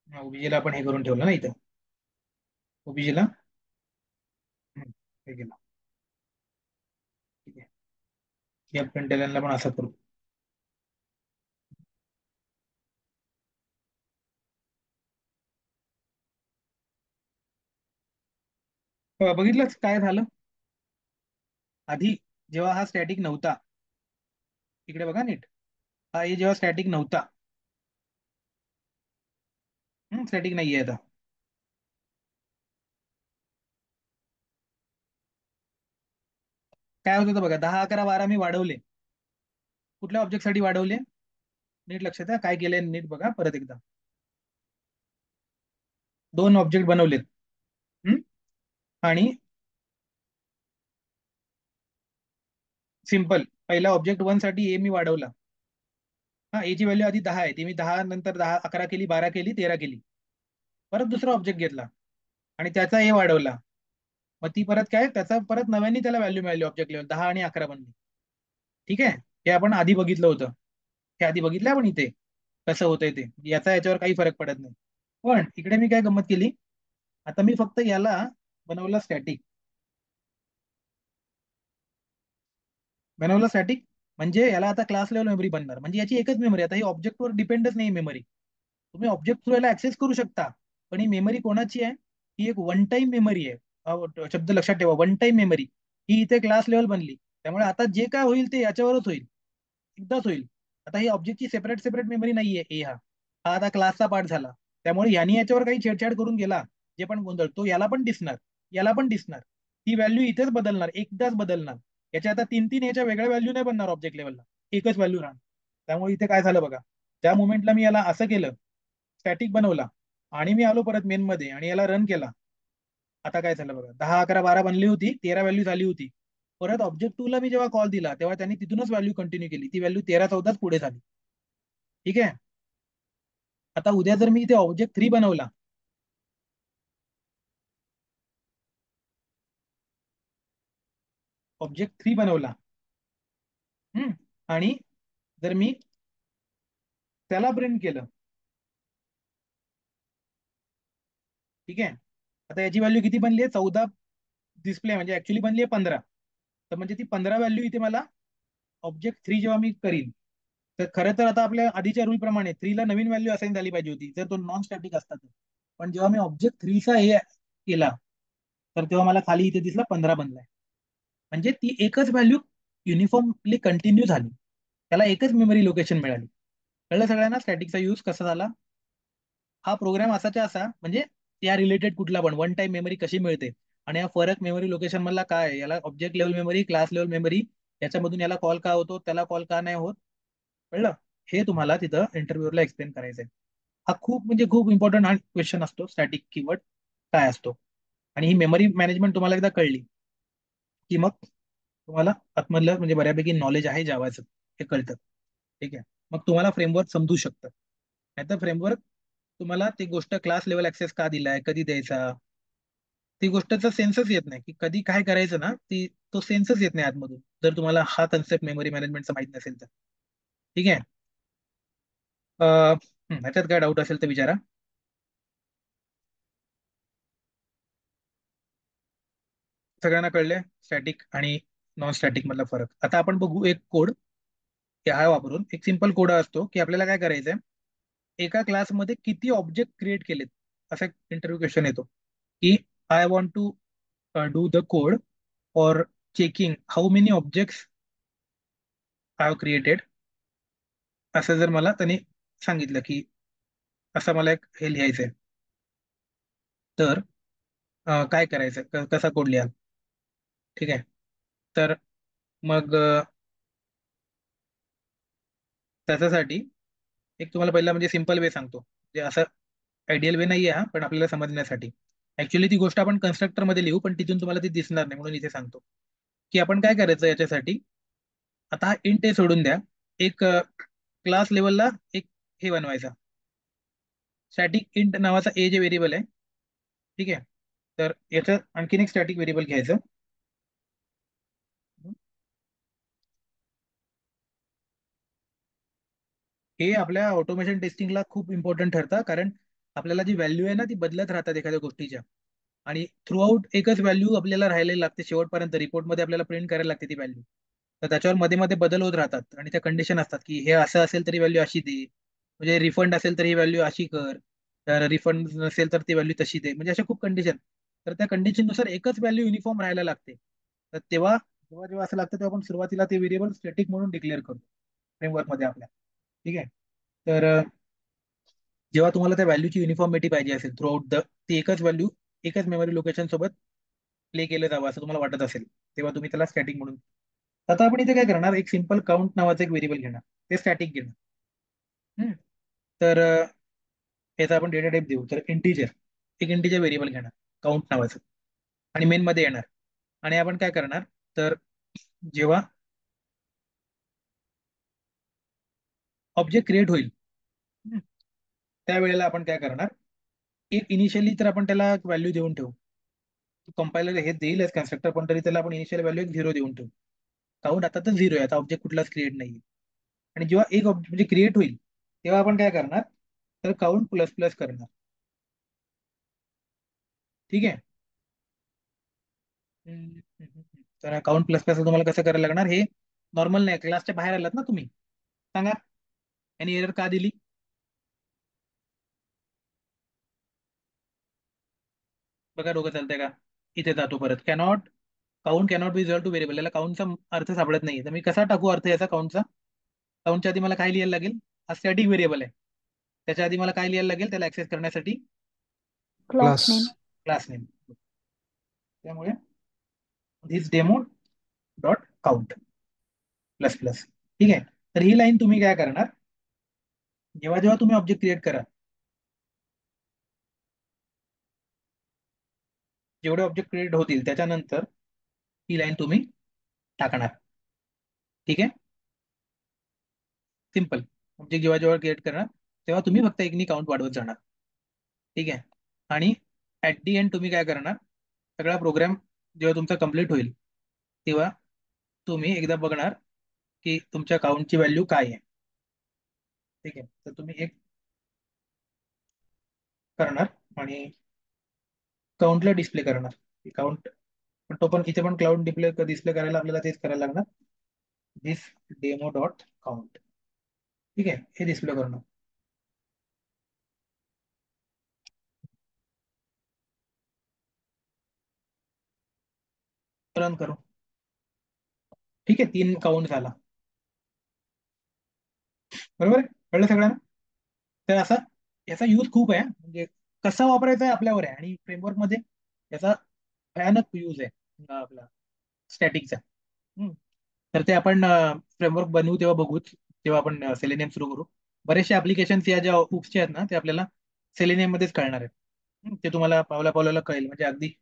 ओबीजीला आपण हे करून ठेवलं ना इथं, ओबीजीला हे केलं. ठीक आहे, या कंटेनरला पण असं करू. बघितलंच काय झालं आधी जेव्हा हा स्टॅटिक नव्हता. इकडे बघा नीट, हा हे जेव्हा स्टॅटिक नव्हता, स्टॅटिक नाहीये आता. काय होतं होतं बघा, 10 11 12 मी वाढवले. कुठल्या ऑब्जेक्टसाठी वाढवले, नीट लक्षात आहे काय केलंय, नीट बघा परत एकदा. दोन ऑब्जेक्ट बनवलेत. हम्म? आणि सिम्पल, पहिला ऑब्जेक्ट वन साठी ए मी वाढवला. हा, ए ची व्हॅल्यू आधी 10 आहे, ती मी 10 नंतर 10 11 केली, 12 केली, 13 केली. परत दुसरा ऑब्जेक्ट घेतला आणि त्याचा ए वाढवला. मग ती परत काय, त्याचा परत नव्याने त्याला व्हॅल्यू मिळाली ऑब्जेक्ट लेवल, 10 आणि 11 बनली. ठीक आहे, हे आपण आधी बघितलं होतं. हे आधी बघितलं आपण इथे कसं होतंय ते, याचा याच्यावर काही फरक पडत नाही. पण इकडे मी काय गंमत केली, आता मी फक्त याला बनवलं स्टॅटिक. बनवलं स्टॅटिक म्हणजे याला आता क्लास लेवल मेमरी बनणार, म्हणजे याची एकच मेमरी, आता ही ऑब्जेक्टवर डिपेंडच नाही मेमरी. तुम्ही ऑब्जेक्ट थ्रू याला ऍक्सेस करू शकता, पण ही मेमरी कोणाची आहे, ही एक वन टाइम मेमरी आहे. शब्द लक्षात ठेवा, वन टाइम मेमरी. ही इथे क्लास लेवल बनली, त्यामुळे आता जे काय होईल ते याच्यावरच होईल, एकदाच होईल. आता ही ऑब्जेक्टची सेपरेट सेपरेट मेमरी नाहीये. ए हा हा आता क्लासचा पार्ट झाला, त्यामुळे याने याच्यावर काही छेडछाड करून गेला, जे पण गोंधळ तो याला पण दिसणार, याला पण दिसणार. ती व्हॅल्यू इथेच बदलणार, एकदाच बदलणार. याच्या आता तीन तीन याच्या वेगळ्या व्हॅल्यू नाही बनणार ऑब्जेक्ट लेवलला, एकच व्हॅल्यू राहणार. त्यामुळे इथे काय झालं बघा, त्या मुमेंटला मी याला असं केलं, स्टॅटिक बनवला, आणि मी आलो परत मेन मध्ये आणि याला रन केला. आता काय झालं बघा, 10 11 12 बनली होती, 13 व्हॅल्यू झाली होती. परत ऑब्जेक्ट 2 ला मी जेव्हा कॉल दिला तेव्हा त्यांनी तिथूनच व्हॅल्यू कंटिन्यू केली, ती व्हॅल्यू 13 14 पुढे झाली. ठीक आहे. आता उद्या जर मी इथे ऑब्जेक्ट 3 बनवला, ऑब्जेक्ट 3 बनवला, हम्म, आणि जर मी त्याला प्रिंट केलं, ठीक आहे. आता याची व्हॅल्यू किती बनली आहे, 14 डिस्प्ले, म्हणजे ऍक्च्युली बनली आहे 15. तर म्हणजे ती 15 व्हॅल्यू इथे मला ऑब्जेक्ट 3 जेव्हा मी करीन, तर खरं तर आता आपल्या आधीच्या रूल प्रमाणे 3 ला नवीन व्हॅल्यू असाइन झाली पाहिजे होती जर तो नॉन स्टॅटिक असता तर. पण जेव्हा मी ऑब्जेक्ट 3 चा हे केला, तर तेव्हा मला खाली इथे दिसला 15 बनलाय. म्हणजे ती एकच व्हॅल्यू युनिफॉर्मली कंटिन्यू झाली, त्याला एकच मेमरी लोकेशन मिळाली. कळलं सगळ्यांना स्टॅटिकचा यूज कसा झाला. हा प्रोग्राम असाच्या असा, म्हणजे या रिलेटेड कुठला पण वन टाइम मेमरी कशी मिळते, आणि हा फरक मेमरी लोकेशन मधला काय आहे, याला object level memory, class level memory, याच्यामधून याला कॉल का होतो, त्याला कॉल का नाही होत. कळलं, हे तुम्हाला तिथं इंटरव्ह्यूला एक्सप्लेन करायचंय. हा खूप म्हणजे खूप इम्पॉर्टंट हा क्वेश्चन असतो, स्टॅटिक कीवर्ड काय असतो. आणि ही मेमरी मॅनेजमेंट तुम्हाला एकदा कळली की मग तुम्हाला आतमधलं म्हणजे बऱ्यापैकी नॉलेज आहे जावाचं, हे कळतं. ठीक आहे. मग तुम्हाला फ्रेमवर्क समजू शकतं. नाहीतर फ्रेमवर्क तुम्हाला ती गोष्ट क्लास लेवल ऍक्सेस का दिलाय, कधी द्यायचा, ती गोष्टचा सेन्सच येत नाही की कधी काय करायचं ना, तो सेन्सच येत नाही आतमधून, जर तुम्हाला हा कन्सेप्ट मेमरी मॅनेजमेंटचा माहित नसेल तर. ठीक आहे. ह्याच्यात काय डाऊट असेल तर विचारा. सगळ्यांना कळले स्टॅटिक आणि नॉन स्टॅटिक मधला फरक. आता आपण बघू एक कोड, हा वापरून एक सिंपल कोड असतो की आपल्याला काय करायचंय, एका क्लासमध्ये किती ऑब्जेक्ट क्रिएट केलेत, असा एक इंटरव्ह्यू क्वेश्चन येतो की I want to do the code for checking how many objects I have created. असं जर मला त्यांनी सांगितलं की असं मला एक हे लिहायचंय, तर काय करायचं, कसा कोड लिहाल. ठीक आहे. तर मग त्याच्यासाठी एक तुम्हाला पहिला म्हणजे सिंपल वे सांगतो, म्हणजे असं आयडियल वे नाही आहे हा, पण आपल्याला समजण्यासाठी. ऍक्च्युली ती गोष्ट आपण कन्स्ट्रक्टर मध्ये लिहू, पण तिथून तुम्हाला ती दिसणार नाही म्हणून इथे सांगतो की आपण काय करायचं याच्यासाठी. आता हा इंट ए सोडून द्या, एक क्लास लेवलला एक हे बनवायचा, स्टॅटिक इंट नावाचा ए जे व्हेरिएबल आहे. ठीक आहे. तर याचं आणखीन एक स्टॅटिक व्हेरिएबल घ्यायचं. हे आपल्या ऑटोमेशन टेस्टिंगला खूप इम्पॉर्टंट ठरतं, कारण आपल्याला जी व्हॅल्यू आहे ना ती बदलत राहतात एखाद्या गोष्टीच्या, आणि थ्रू आउट एकच व्हॅल्यू आपल्याला राहायला लागते, शेवटपर्यंत रिपोर्टमध्ये आपल्याला प्रिंट करायला लागते ती व्हॅल्यू. तर त्याच्यावर मध्ये मध्ये बदल होत राहतात आणि त्या कंडिशन असतात की हे असं असेल तरी व्हॅल्यू अशी दे, म्हणजे रिफंड असेल तर ही व्हॅल्यू अशी कर, तर रिफंड नसेल तर ती व्हॅल्यू तशी दे, म्हणजे अशा खूप कंडिशन. तर त्या कंडिशननुसार एकच व्हॅल्यू युनिफॉर्म राहायला लागते. तर तेव्हा जेव्हा जेव्हा असं लागतं तेव्हा आपण सुरुवातीला ते व्हेरिएबल स्टॅटिक म्हणून डिक्लेअर करतो फ्रेमवर्कमध्ये आपल्या. ठीक आहे. तर जेव्हा तुम्हाला त्या व्हॅल्यूची युनिफॉर्मिटी पाहिजे असेल थ्रू आउट द, ती एकच व्हॅल्यू एकच मेमरी लोकेशन सोबत प्ले केलं जावं असं तुम्हाला वाटत असेल, तेव्हा तुम्ही त्याला स्टॅटिक म्हणून. आता आपण इथे काय करणार, एक सिंपल काउंट नावाचं एक व्हेरिएबल घेणार, ते स्टॅटिक घेणार. हम्म. तर याचा आपण डेटा टाईप देऊ, तर इंटीजर, एक इंटीजर व्हेरिएबल घेणार काउंट नावाचं, आणि मेन मध्ये येणार. आणि आपण काय करणार, तर जेव्हा ऑब्जेक्ट क्रिएट होईल, हम्म, त्यावेळेला आपण काय करणार, एक इनिशियली तर आपण त्याला व्हॅल्यू देऊन ठेवू, कंपायलर हे देईलच कन्स्ट्रक्टर, पण तरी त्याला आपण इनिशियल व्हॅल्यू एक झिरो देऊन ठेवू. काउंट आता तर झिरो आहे, आता ऑब्जेक्ट कुठलाच क्रिएट नाही. आणि जेव्हा एक ऑब्जेक्ट म्हणजे क्रिएट होईल तेव्हा आपण काय करणार, तर काउंट प्लस प्लस करणार. ठीक आहे. हम्म, हम्म, तर काउंट प्लस प्लस तुम्हाला कसं करायला लागणार, हे नॉर्मल नाही, क्लासच्या बाहेर आलात ना तुम्ही, सांगा आणि एरर का दिली. बघा डोकं चालतंय का. इथे जातो परत, cannot count cannot be equal two variable, याला काउंटचा अर्थ सापडत नाही, तर मी कसा टाकू अर्थ याचा काउंटचा. काउंटच्या आधी मला काय लिहायला लागेल, हा स्टॅटिक व्हेरिएबल आहे, त्याच्या आधी मला काय लिहायला लागेल त्याला ऍक्सेस करण्यासाठी, class. Class name. Class name. त्यामुळे this demo dot count plus plus. ठीक आहे. तर ही लाईन तुम्ही काय करणार, जेव्हा जेव्हा तुम्ही ऑब्जेक्ट क्रिएट करा, जेवढे ऑब्जेक्ट क्रिएट होतील त्याच्यानंतर ही लाईन तुम्ही टाकणार. ठीक आहे. सिम्पल. ऑब्जेक्ट जेव्हा जेव्हा क्रिएट करणार तेव्हा तुम्ही फक्त एकनी काउंट वाढवत जाणार. ठीक आहे. आणि ऍट दी एंड तुम्ही काय करणार, सगळा प्रोग्राम जेव्हा तुमचा कम्प्लीट होईल तेव्हा तुम्ही एकदा बघणार की तुमच्या काउंटची व्हॅल्यू काय आहे. ठीक आहे. तर तुम्ही एक करणार आणि काउंटला डिस्प्ले करणार, काउंट. पण तो पण इथे पण क्लाउड डिस्प्ले करायला आपल्याला तेच करायला लागणार, दिस डेमो डॉट काउंट. ठीक आहे. हे डिस्प्ले करणार. रन करू. ठीक आहे. 3 काउंट झाला. बरोबर आहे, कळलं सगळ्यांना. तर असा याचा यूज खूप आहे, म्हणजे कसा वापरायचा आहे आपल्यावर आहे, आणि फ्रेमवर्क मध्ये याचा भयानक यूज आहे आपला स्टॅटिकचा. तर ते आपण फ्रेमवर्क बनवू तेव्हा बघूच, जेव्हा आपण सेलेनियम सुरू करू. बरेचसे ऍप्लिकेशन्स या ज्या हुक्सचे आहेत ना ते आपल्याला सेलेनियम मध्येच कळणार आहेत. ते तुम्हाला पावला पावलाला कळेल, म्हणजे अगदी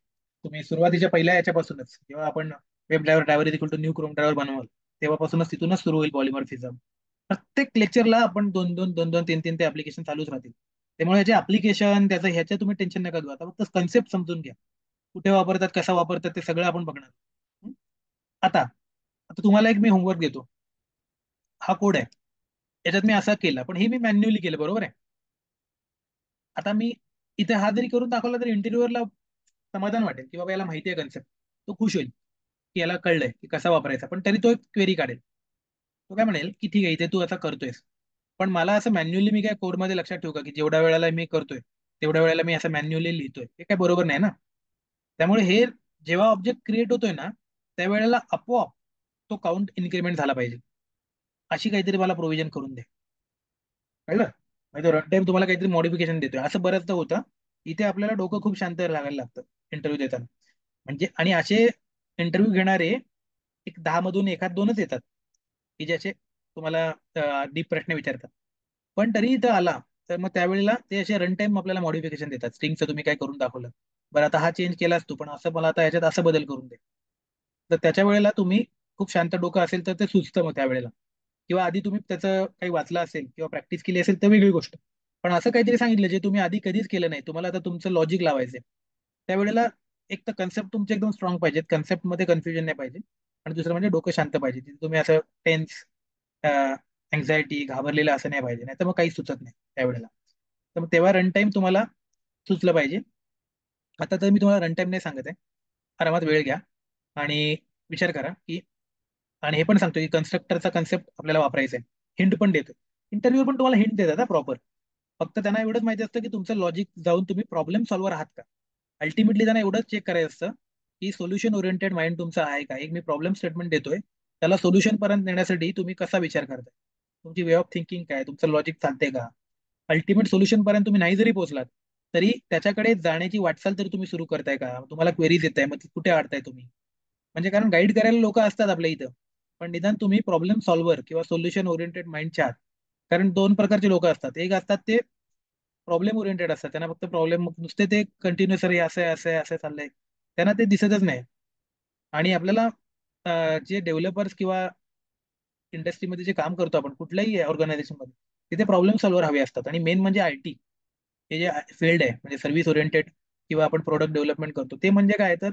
तुम्ही सुरुवातीच्या पहिल्या याच्यापासूनच जेव्हा आपण web driver equal to new Chrome driver बनवाल, तेव्हापासूनच तिथूनच सुरू होईल पॉलिमॉर्फिझम. प्रत्येक लेक्चरला आपण दोन दोन दोन दोन तीन तीन ते ऍप्लिकेशन चालूच राहतील. त्यामुळे ह्याचे ऍप्लिकेशन त्याचं ह्याच्या तुम्ही टेन्शन नका घेऊ. आता फक्त कन्सेप्ट समजून घ्या. कुठे वापरतात, कसा वापरतात ते सगळं आपण बघणार. हं? आता आता तुम्हाला एक मी होमवर्क देतो. हा कोड आहे. याच्यात मी असा केला, पण हे मी मॅन्युअली केलं, बरोबर आहे. आता मी इथे हा जरी करून दाखवला तरी इंटरव्ह्यूअरला समाधान वाटेल की बाबा याला माहिती आहे कन्सेप्ट. तो खुश होईल की याला कळलंय की कसा वापरायचा. पण तरी तो एक क्वेरी काढेल. तो काय म्हणेल की ठीक आहे, इथे तू आता करतोयस, पण मला असं मॅन्युअली मी काय कोडमध्ये लक्षात ठेवू का की जेवढ्या वेळेला मी करतोय तेवढ्या वेळेला मी असं मॅन्युअली लिहितोय, हे काय बरोबर नाही ना. त्यामुळे हे जेव्हा ऑब्जेक्ट क्रिएट होतोय ना, त्यावेळेला आपोआप तो काउंट इन्क्रीमेंट झाला पाहिजे. अशी काहीतरी मला प्रोव्हिजन करून दे. कळलं? म्हणजे रन टाइम तुम्हाला काहीतरी मॉडिफिकेशन देतोय असं बऱ्याचदा होतं. इथे आपल्याला डोकं खूप शांत लागायला लागतं इंटरव्ह्यू देताना. म्हणजे आणि असे इंटरव्ह्यू घेणारे एक 10 मधून एखाद दोनच येतात की ज्याचे तुम्हाला डीप प्रश्न विचारतात. पण तरी इथं आला तर मग त्यावेळेला ते असे रन टाइम आपल्याला मॉडिफिकेशन देतात. स्ट्रिंगचं तुम्ही काय करून दाखवलं, बरं आता हा चेंज केलास तू, पण असं मला आता याच्यात असं बदल करून दे. तर त्याच्या वेळेला तुम्ही खूप शांत डोकं असेल तर ते सुचतं मग त्यावेळेला. किंवा आधी तुम्ही त्याचं काही वाचलं असेल किंवा प्रॅक्टिस केली असेल तर वेगळी गोष्ट. पण असं काहीतरी सांगितलं जे तुम्ही आधी कधीच केलं नाही, तुम्हाला आता तुमचं लॉजिक लावायचंय, त्यावेळेला एक तर कन्सेप्ट तुमचे एकदम स्ट्रॉंग पाहिजेत, कन्सेप्टमध्ये कन्फ्युजन नाही पाहिजे. आणि दुसरं म्हणजे डोकं शांत पाहिजे. तिथे तुम्ही असं टेन्स, अँझायटी, घाबरलेलं असं नाही पाहिजे, नाही तर मग काही सुचत नाही त्यावेळेला. तर मग तेव्हा रन टाइम तुम्हाला सुचलं पाहिजे. आता तर मी तुम्हाला रन टाइम नाही सांगत आहे. आरामात वेळ घ्या आणि विचार करा की, आणि हे पण सांगतो की कन्स्ट्रक्टरचा कन्सेप्ट आपल्याला वापरायचा आहे. हिंट पण देतो. इंटरव्ह्यू पण तुम्हाला हिंट देतात प्रॉपर. फक्त त्यांना एवढंच माहिती असतं की तुमचं लॉजिक जाऊन तुम्ही प्रॉब्लेम सॉल्व्हर आहात का. अल्टिमेटली त्यांना एवढंच चेक करायचं असतं की सोल्युशन ओरिएंटेड माइंड तुमचा आहे का. एक मी प्रॉब्लेम स्टेटमेंट देतोय, त्याला सोल्युशन पर्यंत नेण्यासाठी तुम्ही कसा विचार करताय, तुमची वे ऑफ थिंकिंग काय, तुमचं लॉजिक चालते का. अल्टिमेट सोल्युशन पर्यंत तुम्ही नाही जरी पोहोचलात तरी त्याच्याकडे जाण्याची वाटचाल तरी तुम्ही सुरू करताय का. तुम्हाला क्वेरीज येत आहे, मग ती कुठे अडताय तुम्ही. म्हणजे कारण गाईड करायला लोक असतात आपल्या इथं, पण निदान तुम्ही प्रॉब्लेम सॉल्व्हर किंवा सोल्युशन ओरिएंटेड माइंडच्या आहात. कारण दोन प्रकारचे लोक असतात. एक असतात ते प्रॉब्लेम ओरिएंटेड असतात, त्यांना फक्त प्रॉब्लेम, नुसते ते कंटिन्युअस अरे असं आहे असं आहे असं चाललंय, त्यांना ते दिसतच नाही. आणि आपल्याला जे डेव्हलपर्स किंवा इंडस्ट्रीमध्ये जे काम करतो आपण कुठल्याही ऑर्गनायझेशनमध्ये, तिथे प्रॉब्लेम सॉल्व्हर हवे असतात. आणि मेन म्हणजे आयटी हे जे फील्ड आहे, म्हणजे सर्व्हिस ओरिएंटेड किंवा आपण प्रोडक्ट डेव्हलपमेंट करतो, ते म्हणजे काय तर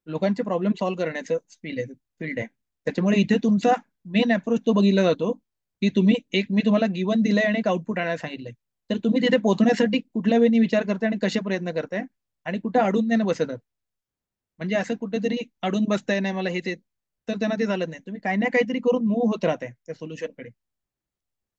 लोकांचे प्रॉब्लेम सॉल्व्ह करण्याचं फील्ड आहे. त्याच्यामुळे इथे तुमचा मेन अप्रोच तो बघितला जातो की तुम्ही एक, मी तुम्हाला गिवन दिलंय आणि एक आउटपुट आणायला सांगितलंय, तर तुम्ही तिथे पोहोचण्यासाठी कुठल्या वेळी विचार करताय आणि कसे प्रयत्न करताय आणि कुठे अडून नाही ना बसत आहात. म्हणजे असं कुठेतरी अडून बसताय नाही मला हेच येत, तर त्यांना ते चालत नाही. तुम्ही काही ना काहीतरी करून मूव्ह होत राहताय त्या सोल्युशनकडे.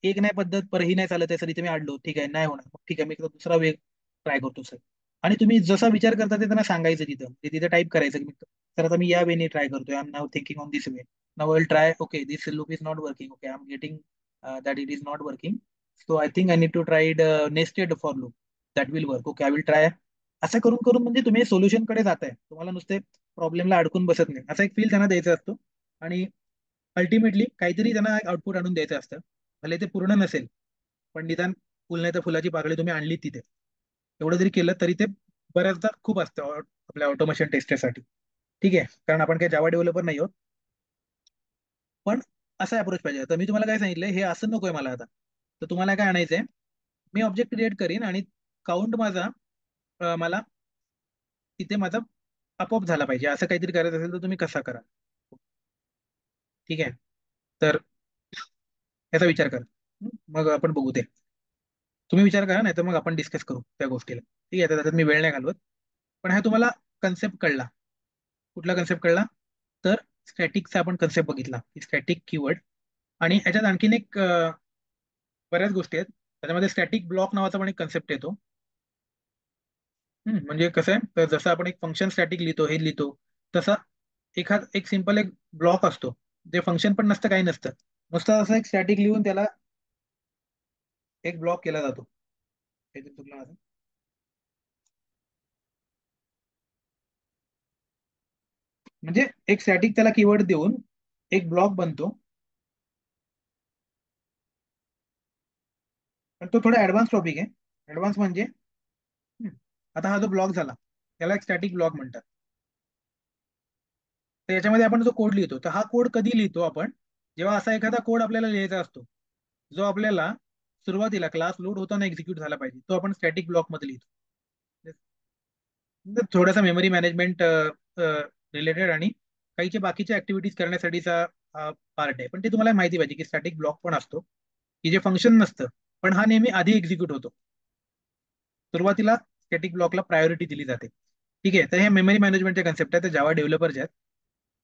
एक नाही पद्धत पर ही नाही चालत आहे सर, इथे मी अडलो, ठीक आहे नाही होणार, मग ठीक आहे मी दुसरा वे ट्राय करतो सर. आणि तुम्ही जसा विचार करता ते त्यांना सांगायचं तिथं, ते तिथं टाईप करायचं की सर आता मी या वेने ट्राय करतोय, I am now thinking on this way, now will try, okay this loop is not working, okay I am getting that it is not working, so I think I need to try it nested for loop, that will work, okay I will try. असं करून करून म्हणजे तुम्ही सोल्युशनकडे जाताय, तुम्हाला नुसते प्रॉब्लेमला अडकून बसत नाही, असा एक फील त्यांना द्यायचा असतो. आणि अल्टिमेटली काहीतरी त्यांना आउटपुट आणून द्यायचं असतं. भले ते पूर्ण नसेल, पण निदान फुल नाही तर फुलाची पाकळी तुम्ही आणली तिथे. एवढं जरी केलं तरी ते बऱ्याचदा खूप असतं आपल्या ऑटोमेशन टेस्टसाठी. ठीक आहे, कारण आपण काही जावा डेव्हलपर नाही आहोत. पण असा अप्रोच पाहिजे. तर मी तुम्हाला काय सांगितलंय, हे असं नकोय मला आता. तर तुम्हाला काय आणायचंय, मी ऑब्जेक्ट क्रिएट करीन आणि काउंट माझा मला तिथे माझा आपोआप झाला पाहिजे. असं काहीतरी करायचं असेल तर तुम्ही कसा करा. ठीक आहे, तर याचा विचार करा. मग आपण बघू ते. तुम्ही विचार करा, नाही तर मग आपण डिस्कस करू त्या गोष्टीला. ठीक आहे, तर त्याच्यात मी वेळ नाही घालवत. पण हा तुम्हाला कन्सेप्ट कळला. कुठला कन्सेप्ट कळला, तर स्टॅटिकचा आपण कन्सेप्ट बघितला की स्टॅटिक कीवर्ड. आणि याच्यात आणखीन एक बऱ्याच गोष्टी आहेत. त्याच्यामध्ये स्टॅटिक ब्लॉक नावाचा पण एक कन्सेप्ट येतो. म्हणजे कसं आहे, तर जसं आपण एक फंक्शन स्टॅटिक लिहितो, हे लिहितो, तसा एक सिंपल एक ब्लॉक असतो, जे फंक्शन पण नसतं काही नसतं, नुसतं असं एक स्टॅटिक लिहून त्याला एक ब्लॉक केला जातो. हे जे चुकलं माझं. म्हणजे एक स्टॅटिक त्याला कीवर्ड देऊन एक ब्लॉक बनतो. पण तो थोडा ऍडव्हान्स टॉपिक आहे. ऍडव्हान्स म्हणजे, हम्म, आता हा जो ब्लॉक झाला त्याला एक स्टॅटिक ब्लॉक म्हणतात. तर याच्यामध्ये आपण जो कोड लिहितो, तर हा कोड कधी लिहितो आपण, जेव्हा असा एखादा कोड आपल्याला लिहायचा असतो जो आपल्याला सुरुवातीला क्लास लोड होताना एक्झिक्यूट झाला पाहिजे, तो आपण स्टॅटिक ब्लॉक मध्ये लिहितो. म्हणजे थोडासा मेमरी मॅनेजमेंट रिलेटेड आणि काहीच्या बाकीच्या ऍक्टिव्हिटीज करण्यासाठीचा पार्ट आहे. पण ते तुम्हाला माहिती पाहिजे की स्टॅटिक ब्लॉक पण असतो, की जे फंक्शन नसतं, पण हा नेहमी आधी एक्झिक्यूट होतो. सुरुवातीला स्टॅटिक ब्लॉकला प्रायोरिटी दिली जाते. ठीक आहे, तर हे मेमरी मॅनेजमेंटचे कन्सेप्ट आहे, तर जावा डेव्हलपरचे आहेत.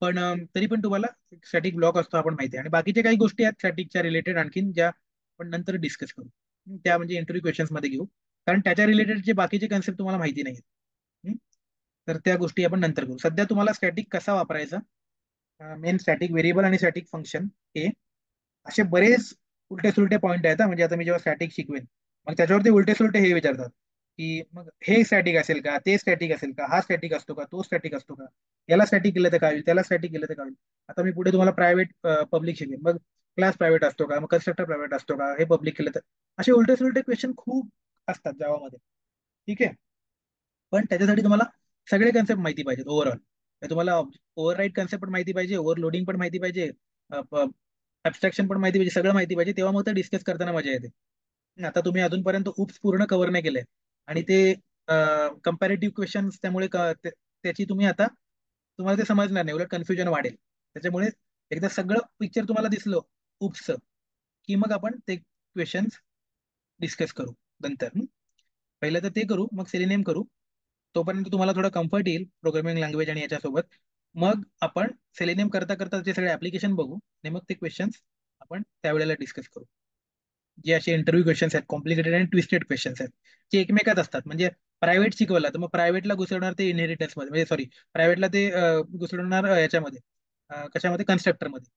पण तरी पण तुम्हाला स्टॅटिक ब्लॉक असतो आपण माहिती आहे, आणि बाकीच्या काही गोष्टी आहेत स्टॅटिकच्या रिलेटेड आणखीन, ज्या आपण नंतर डिस्कस करू. त्या म्हणजे इंटरव्ह्यू क्वेश्चन्स मध्ये घेऊ, कारण त्याच्या रिलेटेड जे बाकीचे कन्सेप्ट तुम्हाला माहिती नाही आहेत. तर त्या गोष्टी आपण नंतर करू. सध्या तुम्हाला स्टॅटिक कसा वापरायचा, मेन स्टॅटिक व्हेरिएबल आणि स्टॅटिक फंक्शन, हे असे बरेच उलटे सुलटे पॉईंट आहेत म्हणजे आता मी जेव्हा स्टॅटिक शिकवेन, मग त्याच्यावरती उलटे सुलटे हे विचारतात की मग हे स्टॅटिक असेल का, ते स्टॅटिक असेल का, हा स्टॅटिक असतो का, तो स्टॅटिक असतो का, याला स्टॅटिक केलं तर काय होईल, त्याला स्टॅटिक केलं तर काय होईल. आता मी पुढे तुम्हाला प्रायव्हेट पब्लिक शिकेन, मग क्लास प्रायव्हेट असतो का, मग कन्स्ट्रक्टर प्रायव्हेट असतो का, हे पब्लिक केलं तर, असे उलटे सुलटे क्वेश्चन खूप असतात जावामध्ये. ठीक आहे, पण त्याच्यासाठी तुम्हाला सगळे कन्सेप्ट माहिती पाहिजेत ओव्हरऑल. तुम्हाला ओव्हर कन्सेप्ट पण माहिती पाहिजे, ओव्हरलोडिंग पण माहिती पाहिजे, ऍब्स्ट्रॅक्शन पण माहिती पाहिजे, सगळं माहिती पाहिजे, तेव्हा मग ते डिस्कस करताना मजा येते. आता तुम्ही अजूनपर्यंत उप्स पूर्ण कव्हर नाही केलंय, आणि ते कम्पॅरेटिव्ह क्वेश्चन्स, त्यामुळे त्याची तुम्ही आता तुम्हाला ते समजणार नाही, उलट कन्फ्युजन वाढेल. त्याच्यामुळे एकदा सगळं पिक्चर तुम्हाला दिसलं उप्सचं, की मग आपण ते क्वेश्चन्स डिस्कस करू नंतर. पहिलं तर ते करू, मग सेलेनियम करू. तोपर्यंत तुम्हाला थोडं कम्फर्ट येईल प्रोग्रामिंग लँग्वेज आणि याच्यासोबत. मग आपण सेलेनियम करता करता ते सगळे ऍप्लिकेशन बघू, आणि मग ते क्वेश्चन्स आपण त्यावेळेला डिस्कस करू. जे असे इंटरव्ह्यू क्वेश्चन्स आहेत, कॉम्प्लिकेटेड आणि ट्विस्टेड क्वेश्चन्स आहेत, जे एकमेकात असतात. म्हणजे प्रायव्हेट शिकवला तर मग प्रायव्हेटला घुसवणार ते इनहेरिटन्स मध्ये, म्हणजे सॉरी, प्रायव्हेटला ते घुसवणार याच्यामध्ये, कशामध्ये, कन्स्ट्रक्टर मध्ये.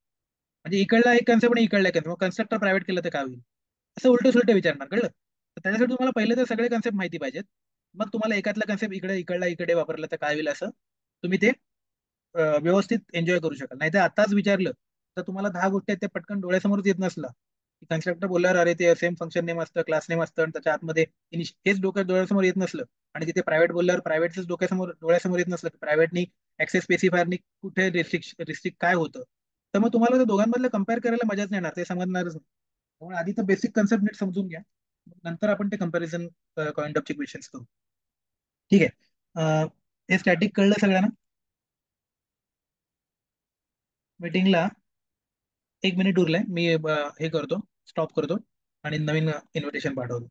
म्हणजे इकडला एक कन्सेप्ट आणि इकडला एक कन्सेप्ट, मग कन्स्ट्रक्टर प्रायव्हेट केलं तर काय होईल, असं उलट सुलट विचारणार, कळलं. तर त्याच्यासाठी तुम्हाला पहिले तर सगळे कन्सेप्ट माहिती पाहिजेत. मग तुम्हाला एकातला कन्सेप्ट इकडे इकडला इकडे वापरलं तर काय होईल, असं तुम्ही ते व्यवस्थित एन्जॉय करू शकाल. नाही तर आताच विचारलं तर तुम्हाला 10 गोष्टी आहेत त्या पटकन डोळ्यासमोरच येत नसला, कन्स्ट्रक्टर बोलल्यावर अरे ते सेम फंक्शन नेम असतं, क्लास नेम असतं, आणि त्याच्या आतमध्ये हेच डोळ्यासमोर येत नसलं, आणि तिथे प्रायव्हेट बोलल्यावर प्रायव्हेटच डोळ्यासमोर येत नसलं, प्रायव्हेटनी ऍक्सेस स्पेसिफायरनी कुठे रिस्ट्रिक्ट काय होतं, तर मग तुम्हाला त्या दोघांमधलं कम्पेअर करायला मजाच नाही येणार, ते समजणारच नाही. त्यामुळे आधी तर बेसिक कन्सेप्ट नीट समजून घ्या, मग नंतर आपण ते कम्पॅरिझन काइंड ऑफचे क्वेश्चन्स करू. ठीक आहे. हे स्टॅटिक कळलं सगळ्यांना. मीटिंगला 1 मिनिट उरलाय, मी हे करतो, स्टॉप करतो आणि नवीन इन्व्हिटेशन पाठवतो.